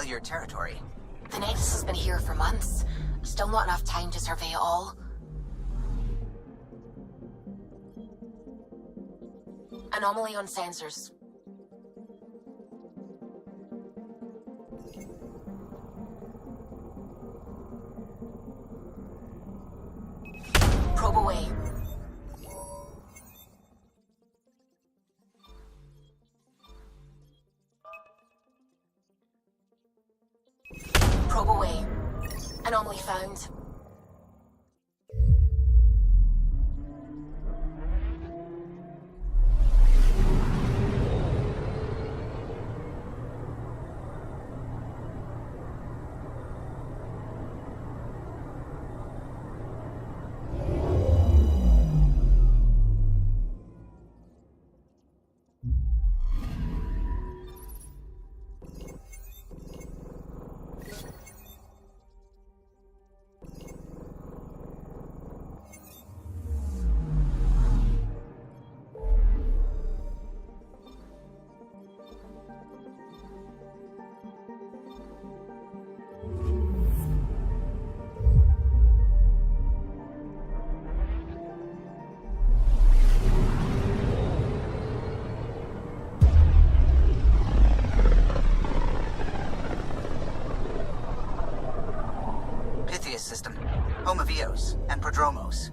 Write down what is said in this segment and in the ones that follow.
familiar territory. The Nexus has been here for months. Still not enough time to survey it all. Anomaly on sensors. Probe away. Probe away. Anomaly found. System, home of Eos and Prodromos.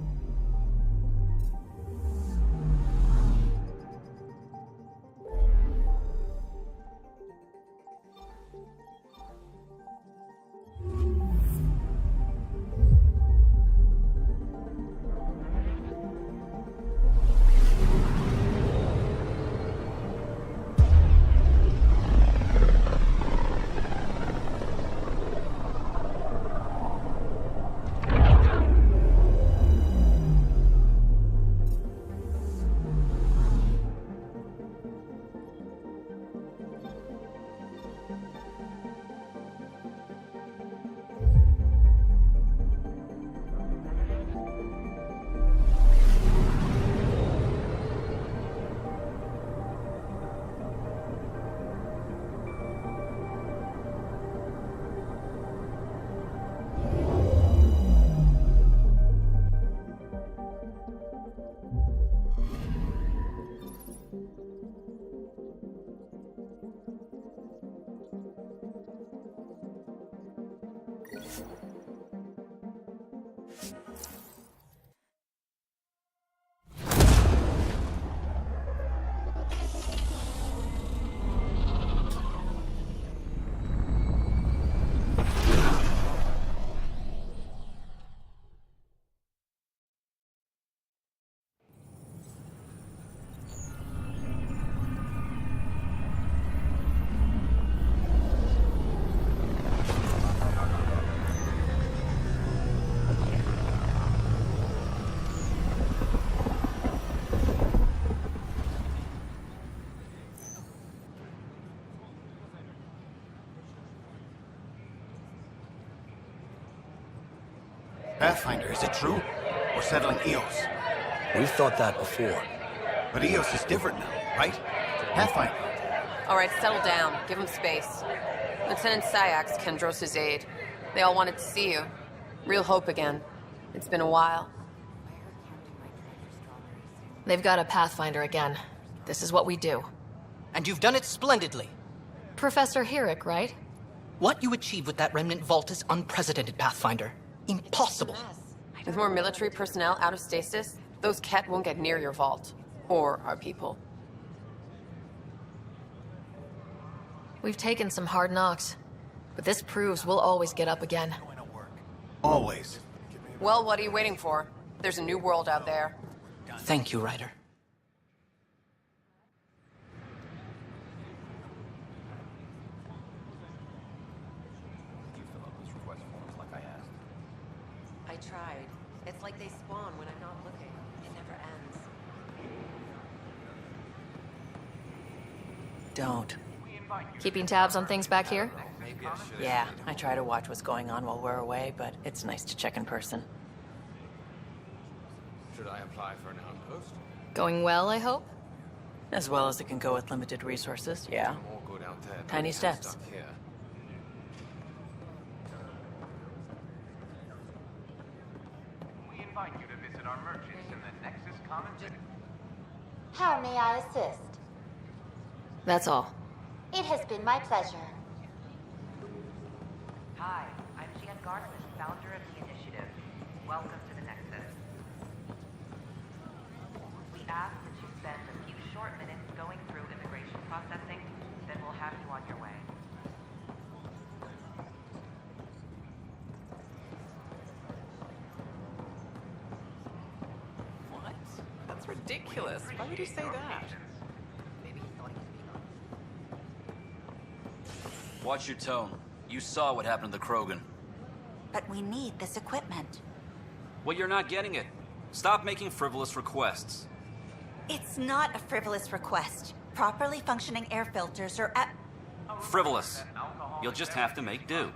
Pathfinder, is it true? We're settling Eos. We've thought that before. But Eos is different now, right? Pathfinder. All right, settle down. Give him space. Lieutenant Syax, Kendros' aide. They all wanted to see you. Real hope again. It's been a while. They've got a Pathfinder again. This is what we do. And you've done it splendidly. Professor Herrick, right? What you achieved with that remnant vault is unprecedented, Pathfinder. Impossible. With more military personnel out of stasis, those Ket won't get near your vault. Or our people. We've taken some hard knocks. But this proves we'll always get up again. Always. Well, what are you waiting for? There's a new world out there. Thank you, Ryder. I tried. It's like they spawn when I'm not looking. It never ends. Don't. Keeping tabs on things back here? Yeah, I try to watch what's going on while we're away, but it's nice to check in person. Should I apply for an outpost? Going well, I hope? As well as it can go with limited resources, yeah. Or go down there? Tiny steps. Stuck here. invite you to visit our merchants in the Nexus Common City. How may I assist? That's all. It has been my pleasure. Hi, I'm Jan Garson, founder of the initiative. Welcome to the Nexus. We ask that you spend a few short minutes going through immigration processing, then we'll have you on your way. What? That's ridiculous. Why would you say that? Watch your tone. You saw what happened to the Krogan. But we need this equipment. Well, you're not getting it. Stop making frivolous requests. It's not a frivolous request. Properly functioning air filters are at... Frivolous. You'll just have to make do.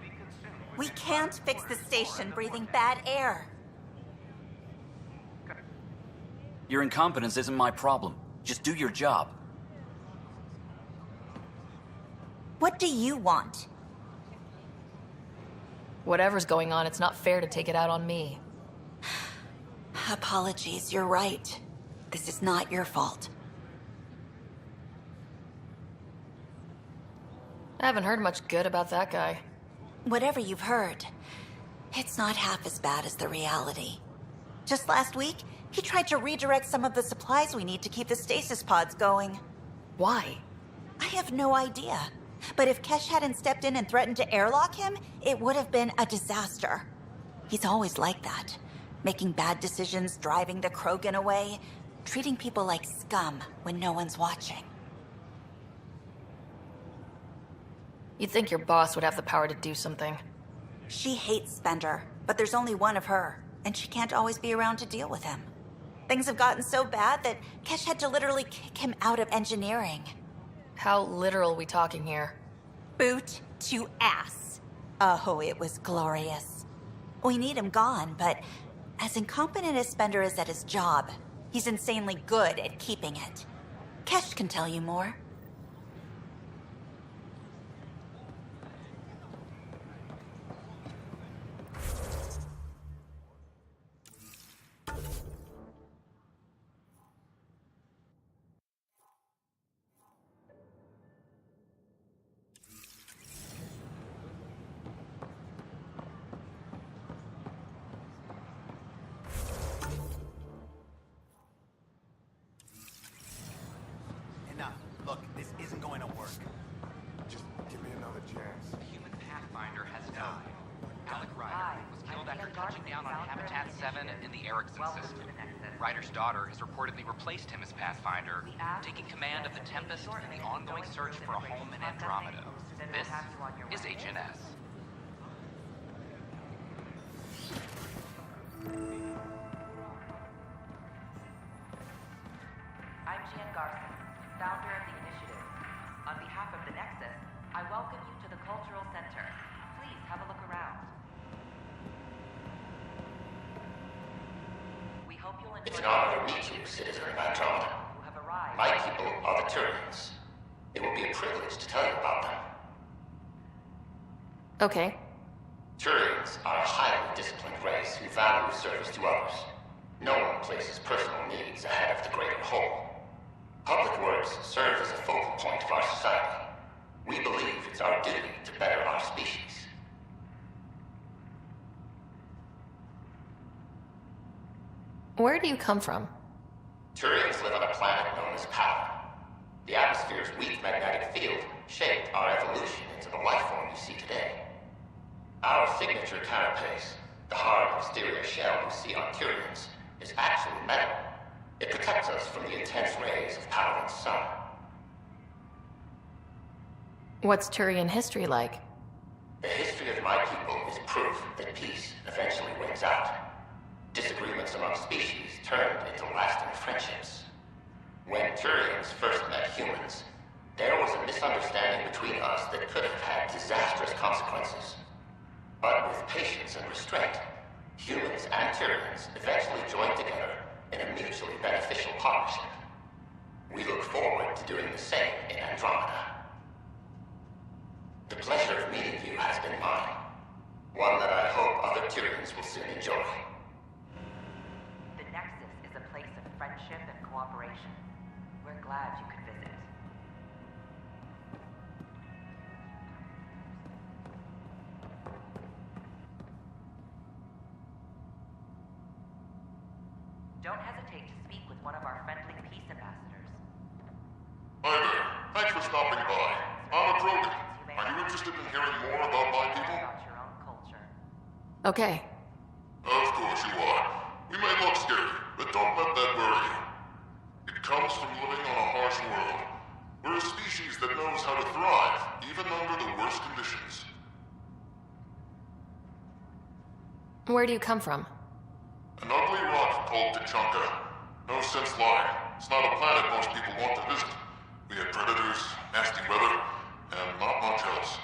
We can't fix the station breathing bad air. Your incompetence isn't my problem. Just do your job. What do you want? Whatever's going on, it's not fair to take it out on me. Apologies, you're right. This is not your fault. I haven't heard much good about that guy. Whatever you've heard, it's not half as bad as the reality. Just last week, he tried to redirect some of the supplies we need to keep the stasis pods going. Why? I have no idea. But if Kesh hadn't stepped in and threatened to airlock him, it would have been a disaster. He's always like that. Making bad decisions, driving the Krogan away, treating people like scum when no one's watching. You'd think your boss would have the power to do something. She hates Spender, but there's only one of her, and she can't always be around to deal with him. Things have gotten so bad that Kesh had to literally kick him out of engineering. How literal we talking here? Boot to ass. Oh, it was glorious. We need him gone, but as incompetent as Spender is at his job, he's insanely good at keeping it. Kesh can tell you more. Enough. Look, this isn't going to work. Just give me another chance. The human Pathfinder has died. Alec Ryder was killed after touching down on Habitat 7 in the Erickson system. Ryder's daughter has reportedly replaced him as Pathfinder, taking command of the Tempest in the ongoing search for a home in Andromeda. This is HNS. I'm Jan Garson, founder of the initiative. On behalf of the Nexus, I welcome you to the Cultural Center. Please have a look around. We hope you'll enjoy... It's an honor to meet you, citizen of Andromeda. ...who have arrived... My people are the Turians. It will be a privilege to tell you about them. Okay. Turians are a highly disciplined race who value service to others. No one places personal needs ahead of the greater whole. Public works serve as a focal point of our society. We believe it's our duty to better our species. Where do you come from? Turians live on a planet known as Power. The atmosphere's weak magnetic field shaped our evolution into the life form you see today. Our signature carapace, the hard exterior shell you see on Turians, is actually metal. It protects us from the intense rays of Power's sun. What's Turian history like? The history of my people is proof that peace eventually wins out. Disagreements among species turned into lasting friendships. When Turians first met humans, there was a misunderstanding between us that could have had disastrous consequences. But with patience and restraint, humans and Turians eventually joined together in a mutually beneficial partnership. We look forward to doing the same in Andromeda. The pleasure of meeting you has been mine. One that I hope other Turians will soon enjoy. friendship and cooperation. We're glad you could visit. Don't hesitate to speak with one of our friendly peace ambassadors. Hi there. Thanks for stopping by. I'm a Krogan. Are you interested in hearing more about my people? About your own culture. Okay. Of course you are. We may look scary, but don't let that worry you. It comes from living on a harsh world. We're a species that knows how to thrive, even under the worst conditions. Where do you come from? An ugly rock called Tachanka. No sense lying. It's not a planet most people want to visit. We had predators, nasty weather, and not much else.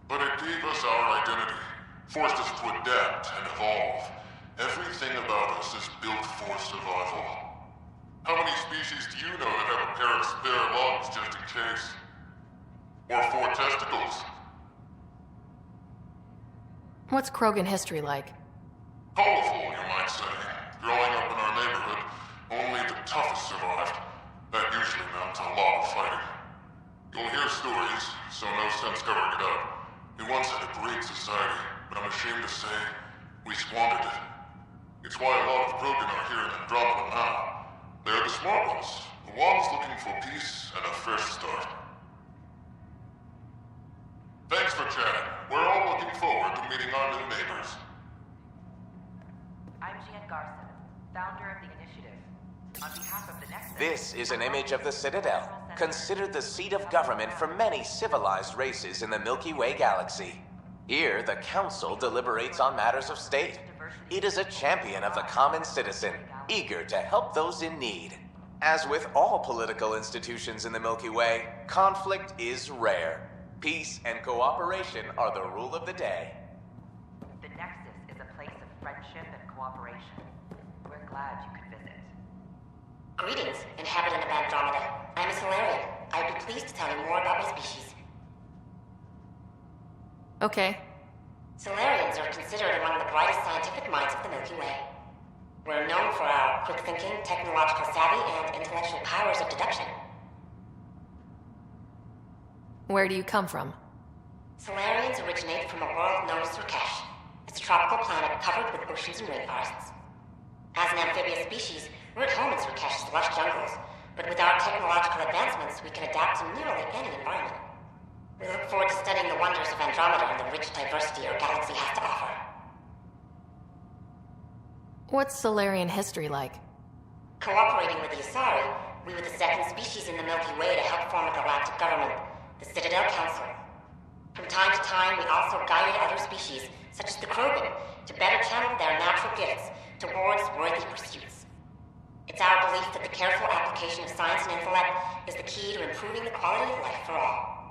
But it gave us our identity, forced us to adapt and evolve. Everything about us is built for survival. How many species do you know that have a pair of spare lungs just in case? Or 4 testicles? What's Krogan history like? Colorful, you might say. Growing up in our neighborhood, only the toughest survived. That usually meant a lot of fighting. You'll hear stories, so no sense covering it up. We once had a great society, but I'm ashamed to say, we squandered it. It's why a lot of Krogan are here in Andromeda now. They're the smart ones, the ones looking for peace and a fresh start. Thanks for chatting. We're all looking forward to meeting our new neighbors. I'm Jean Garson, founder of the initiative. On behalf of the Nexus... This is an image of the Citadel, considered the seat of government for many civilized races in the Milky Way galaxy. Here, the Council deliberates on matters of state. It is a champion of the common citizen, eager to help those in need. As with all political institutions in the Milky Way, conflict is rare. Peace and cooperation are the rule of the day. The Nexus is a place of friendship and cooperation. We're glad you could visit. Greetings, inhabitant of Andromeda. I'm a Solarian. I'd be pleased to tell you more about my species. Okay. Solarians are considered among the brightest scientific minds of the Milky Way. We're known for our quick thinking, technological savvy, and intellectual powers of deduction. Where do you come from? Solarians originate from a world known as Surkesh. It's a tropical planet covered with oceans and rainforests. As an amphibious species, we're at home in Surkesh's lush jungles, but with our technological advancements, we can adapt to nearly any environment. We look forward to studying the wonders of Andromeda and the rich diversity our galaxy has to offer. What's Solarian history like? Cooperating with the Asari, we were the second species in the Milky Way to help form a galactic government, the Citadel Council. From time to time, we also guided other species, such as the Krogan, to better channel their natural gifts towards worthy pursuits. It's our belief that the careful application of science and intellect is the key to improving the quality of life for all.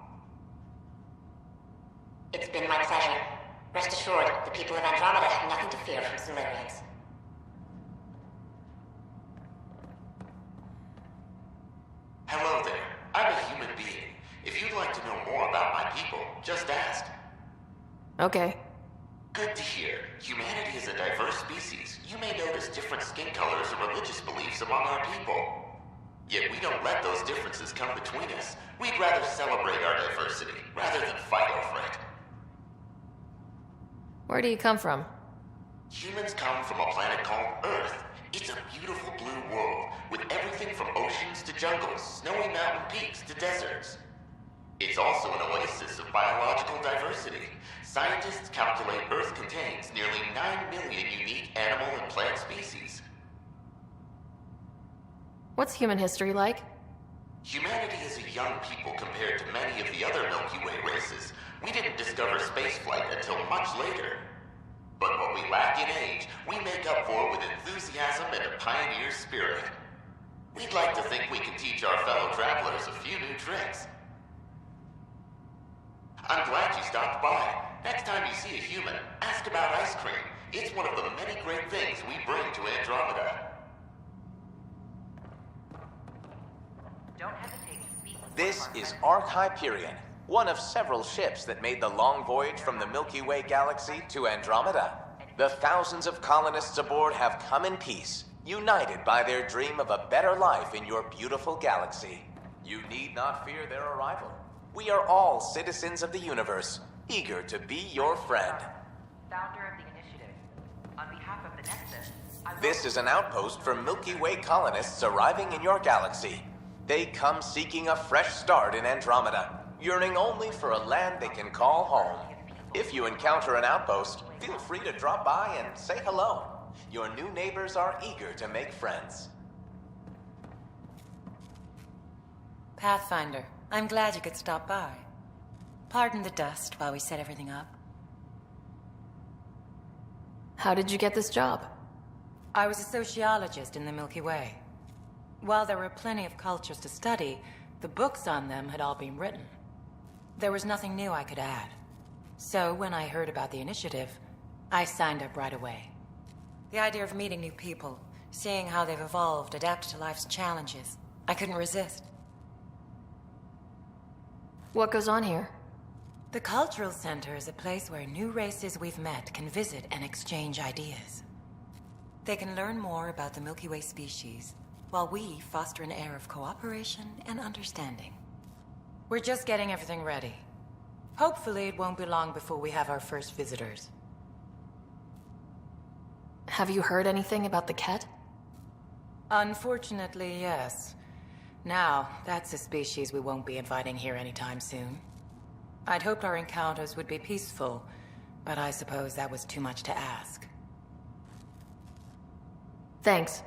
It's been my pleasure. Rest assured, the people of Andromeda have nothing to fear from Solarians. Hello there. I'm a human being. If you'd like to know more about my people, just ask. Okay. Good to hear. Humanity is a diverse species. You may notice different skin colors or religious beliefs among our people. Yet we don't let those differences come between us. We'd rather celebrate our diversity, rather than fight over it. Where do you come from? Humans come from a planet called Earth. It's a beautiful blue world, with everything from oceans to jungles, snowy mountain peaks to deserts. It's also an oasis of biological diversity. Scientists calculate Earth contains nearly 9 million unique animal and plant species. What's human history like? Humanity is a young people compared to many of the other Milky Way races. We didn't discover spaceflight until much later. But what we lack in age, we make up for with enthusiasm and a pioneer spirit. We'd like to think we can teach our fellow travelers a few new tricks. I'm glad you stopped by. Next time you see a human, ask about ice cream. It's one of the many great things we bring to Andromeda. Don't hesitate to speak with This is Ark Hyperion, one of several ships that made the long voyage from the Milky Way galaxy to Andromeda. The thousands of colonists aboard have come in peace, united by their dream of a better life in your beautiful galaxy. You need not fear their arrival. We are all citizens of the universe, eager to be your friend. Founder of the initiative. On behalf of the Nexus, This is an outpost for Milky Way colonists arriving in your galaxy. They come seeking a fresh start in Andromeda, yearning only for a land they can call home. If you encounter an outpost, feel free to drop by and say hello. Your new neighbors are eager to make friends. Pathfinder, I'm glad you could stop by. Pardon the dust while we set everything up. How did you get this job? I was a sociologist in the Milky Way. While there were plenty of cultures to study, the books on them had all been written. There was nothing new I could add. So when I heard about the initiative, I signed up right away. The idea of meeting new people, seeing how they've evolved, adapted to life's challenges, I couldn't resist. What goes on here? The Cultural Center is a place where new races we've met can visit and exchange ideas. They can learn more about the Milky Way species, while we foster an air of cooperation and understanding. We're just getting everything ready. Hopefully it won't be long before we have our first visitors. Have you heard anything about the Ket? Unfortunately, yes. Now, that's a species we won't be inviting here anytime soon. I'd hoped our encounters would be peaceful, but I suppose that was too much to ask. Thanks.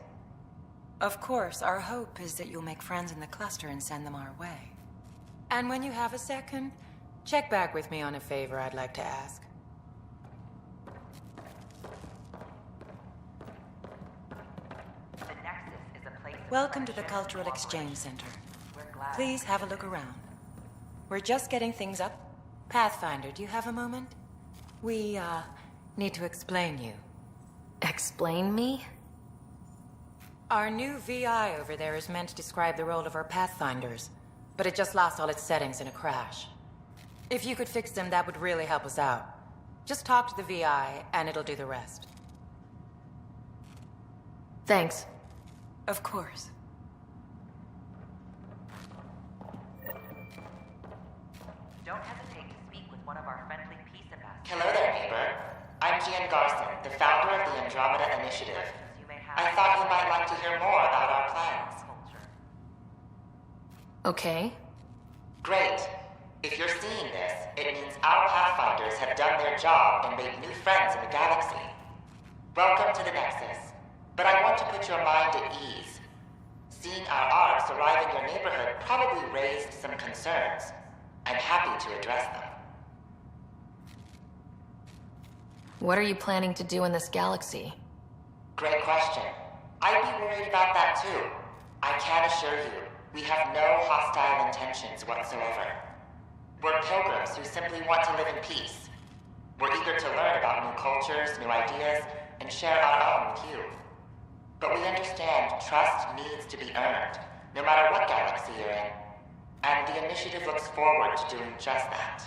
Of course, our hope is that you'll make friends in the cluster and send them our way. And when you have a second, check back with me on a favor I'd like to ask. Welcome to the Cultural Exchange Center. Please have a look around. We're just getting things up. Pathfinder, do you have a moment? We, need to explain you. Explain me? Our new VI over there is meant to describe the role of our Pathfinders, but it just lost all its settings in a crash. If you could fix them, that would really help us out. Just talk to the VI, and it'll do the rest. Thanks. Of course. Don't hesitate to speak with one of our friendly peace ambassadors. Hello there, neighbor. I'm Gian Garson, the founder of the Andromeda Initiative. I thought you might like to hear more about our plans. Okay. Great. If you're seeing this, it means our Pathfinders have done their job and made new friends in the galaxy. Welcome to the Nexus. But I want to put your mind at ease. Seeing our arcs arrive in your neighborhood probably raised some concerns. I'm happy to address them. What are you planning to do in this galaxy? Great question. I'd be worried about that too. I can assure you, we have no hostile intentions whatsoever. We're pilgrims who simply want to live in peace. We're eager to learn about new cultures, new ideas, and share our own with you. But we understand trust needs to be earned, no matter what galaxy you're in. And the initiative looks forward to doing just that.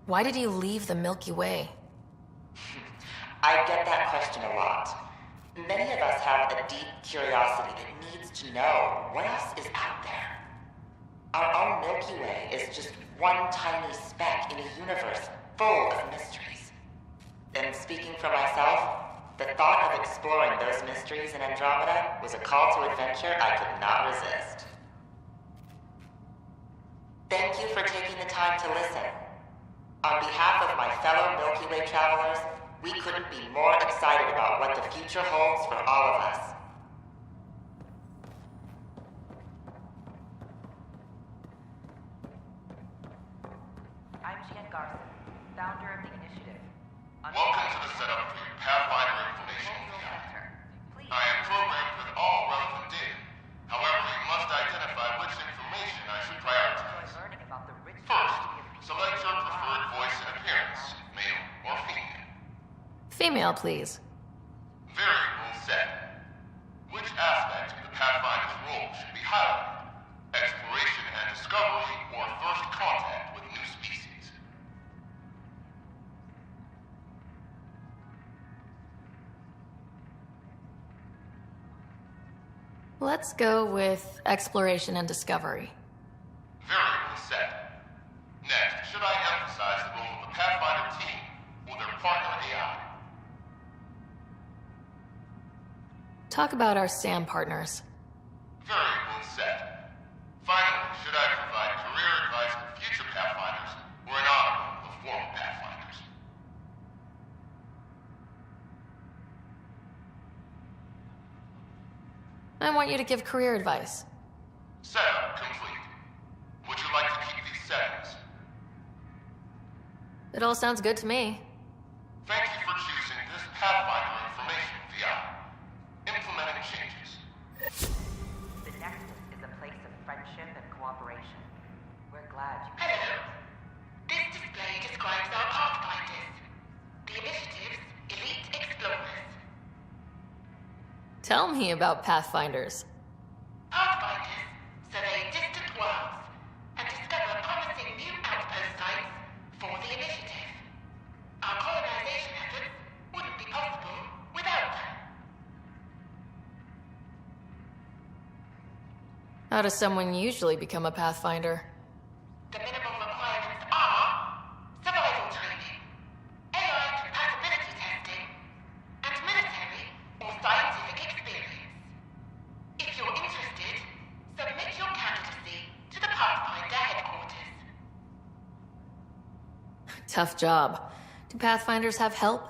Why did you leave the Milky Way? I get that question a lot. Many of us have a deep curiosity that needs to know what else is out there. Our own Milky Way is just one tiny speck in a universe full of mysteries. And speaking for myself, the thought of exploring those mysteries in Andromeda was a call to adventure I could not resist. Thank you for taking the time to listen. On behalf of my fellow Milky Way travelers, we couldn't be more excited about what the future holds for all of us. I'm Gian Garson, founder of the initiative. Welcome to the setup for your Pathfinder information guide. I am programmed with all relevant data. However, you must identify which information I should prioritize. First, select your preferred voice and appearance, male or female. Female, please. Variable set. Which aspect of the Pathfinder's role should be highlighted? Exploration and discovery, or first contact with new species? Let's go with exploration and discovery. Very well said. Next, should I emphasize the role of the Pathfinder team or their partner AI? Talk about our SAM partners. Very well said. Finally, should I provide career advice for future Pathfinders or an honor of former Pathfinders? I want you to give career advice. Setup complete. Would you like to keep these settings? It all sounds good to me. Thank you for choosing this Pathfinder information VI. Implementing changes. The Nexus is a place of friendship and cooperation. We're glad you... Hello. This display describes our Pathfinders. The Initiative's elite explorers. Tell me about Pathfinders. Pathfinders survey distant worlds and discover promising new outpost sites for the Initiative. Our colonization efforts wouldn't be possible without them. How does someone usually become a Pathfinder? The minimum requirements are survival training, AI compatibility testing, and military or scientific experience. If you're interested, submit your candidacy to the Pathfinder headquarters. Tough job. Do Pathfinders have help?